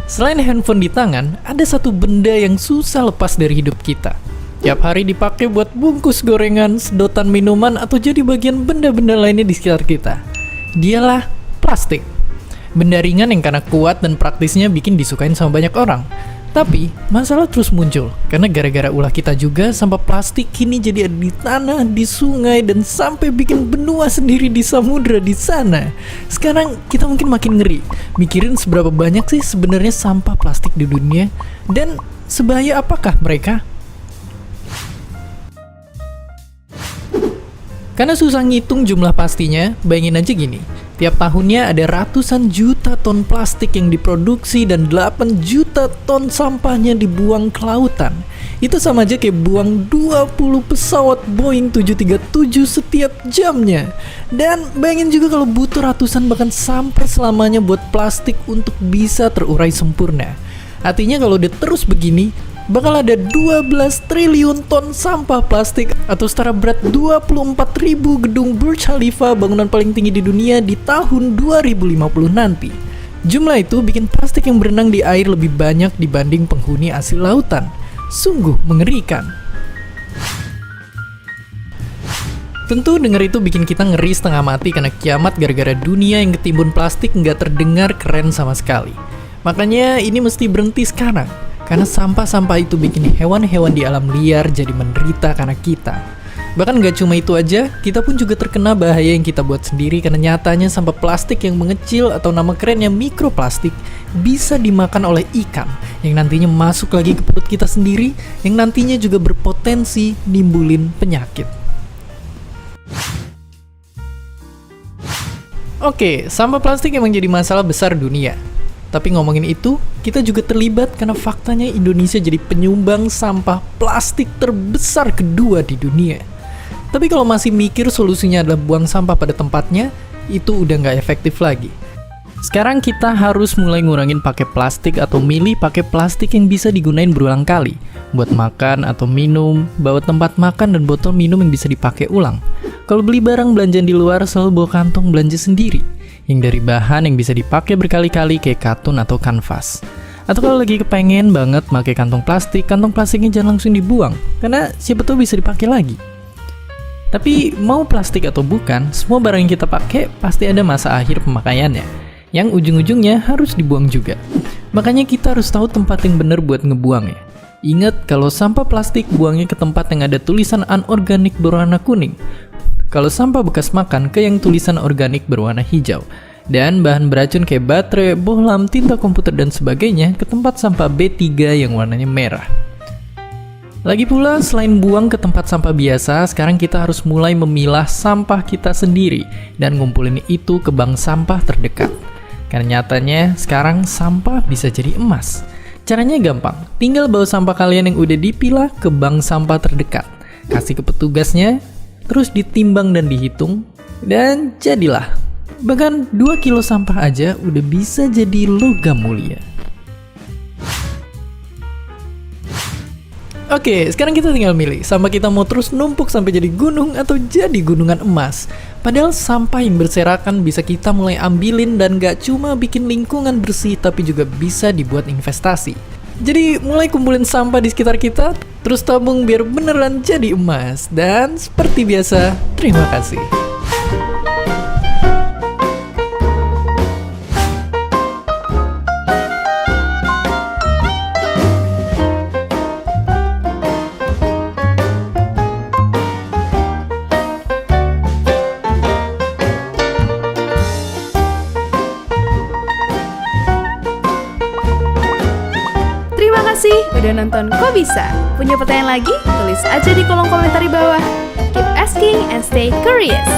Selain handphone di tangan, ada satu benda yang susah lepas dari hidup kita. Tiap hari dipakai buat bungkus gorengan, sedotan minuman, atau jadi bagian benda-benda lainnya di sekitar kita. Dialah plastik. Benda ringan yang karena kuat dan praktisnya bikin disukain sama banyak orang. Tapi, masalah terus muncul, karena gara-gara ulah kita juga, sampah plastik kini jadi ada di tanah, di sungai, dan sampai bikin benua sendiri di samudra di sana. Sekarang, kita mungkin makin ngeri, mikirin seberapa banyak sih sebenarnya sampah plastik di dunia, dan sebahaya apakah mereka? Karena susah ngitung jumlah pastinya, bayangin aja gini. Tiap tahunnya ada ratusan juta ton plastik yang diproduksi dan 8 juta ton sampahnya dibuang ke lautan. Itu sama aja kayak buang 20 pesawat Boeing 737 setiap jamnya. Dan bayangin juga kalau butuh ratusan bahkan sampai selamanya buat plastik untuk bisa terurai sempurna. Artinya kalau udah terus begini, bakal ada 12 triliun ton sampah plastik atau setara berat 24.000 gedung Burj Khalifa, bangunan paling tinggi di dunia di tahun 2050 nanti. Jumlah itu bikin plastik yang berenang di air lebih banyak dibanding penghuni asli lautan. Sungguh mengerikan. Tentu denger itu bikin kita ngeri setengah mati karena kiamat gara-gara dunia yang ketimbun plastik nggak terdengar keren sama sekali. Makanya ini mesti berhenti sekarang. Karena sampah-sampah itu bikin hewan-hewan di alam liar jadi menderita karena kita. Bahkan gak cuma itu aja, kita pun juga terkena bahaya yang kita buat sendiri karena nyatanya sampah plastik yang mengecil atau nama kerennya mikroplastik bisa dimakan oleh ikan yang nantinya masuk lagi ke perut kita sendiri yang nantinya juga berpotensi nimbulin penyakit. Oke, sampah plastik emang jadi masalah besar dunia. Tapi ngomongin itu, kita juga terlibat karena faktanya Indonesia jadi penyumbang sampah plastik terbesar kedua di dunia. Tapi kalau masih mikir solusinya adalah buang sampah pada tempatnya, itu udah nggak efektif lagi. Sekarang kita harus mulai ngurangin pakai plastik atau milih pakai plastik yang bisa digunain berulang kali. Buat makan atau minum, bawa tempat makan dan botol minum yang bisa dipakai ulang. Kalau beli barang belanjaan di luar, selalu bawa kantong belanja sendiri yang dari bahan yang bisa dipakai berkali-kali kayak katun atau kanvas. Atau kalau lagi kepengen banget pakai kantong plastiknya jangan langsung dibuang, karena siapa tahu bisa dipakai lagi. Tapi mau plastik atau bukan, semua barang yang kita pakai pasti ada masa akhir pemakaiannya, yang ujung-ujungnya harus dibuang juga. Makanya kita harus tahu tempat yang benar buat ngebuangnya. Ingat kalau sampah plastik buangnya ke tempat yang ada tulisan anorganik berwarna kuning. Kalau sampah bekas makan ke yang tulisan organik berwarna hijau. Dan bahan beracun kayak baterai, bohlam, tinta komputer dan sebagainya ke tempat sampah B3 yang warnanya merah. Lagi pula, selain buang ke tempat sampah biasa, sekarang kita harus mulai memilah sampah kita sendiri dan ngumpulin itu ke bank sampah terdekat. Karena nyatanya sekarang sampah bisa jadi emas. Caranya gampang, tinggal bawa sampah kalian yang udah dipilah ke bank sampah terdekat. Kasih ke petugasnya, terus ditimbang dan dihitung, dan jadilah. Bahkan 2 kilo sampah aja udah bisa jadi logam mulia. Oke, sekarang kita tinggal milih, sampah kita mau terus numpuk sampai jadi gunung atau jadi gunungan emas. Padahal sampah yang berserakan bisa kita mulai ambilin dan gak cuma bikin lingkungan bersih, tapi juga bisa dibuat investasi. Jadi mulai kumpulin sampah di sekitar kita, terus tabung biar beneran jadi emas. Dan seperti biasa, terima kasih. Terima kasih udah nonton Kok Bisa? Punya pertanyaan lagi? Tulis aja di kolom komentar di bawah. Keep asking and stay curious.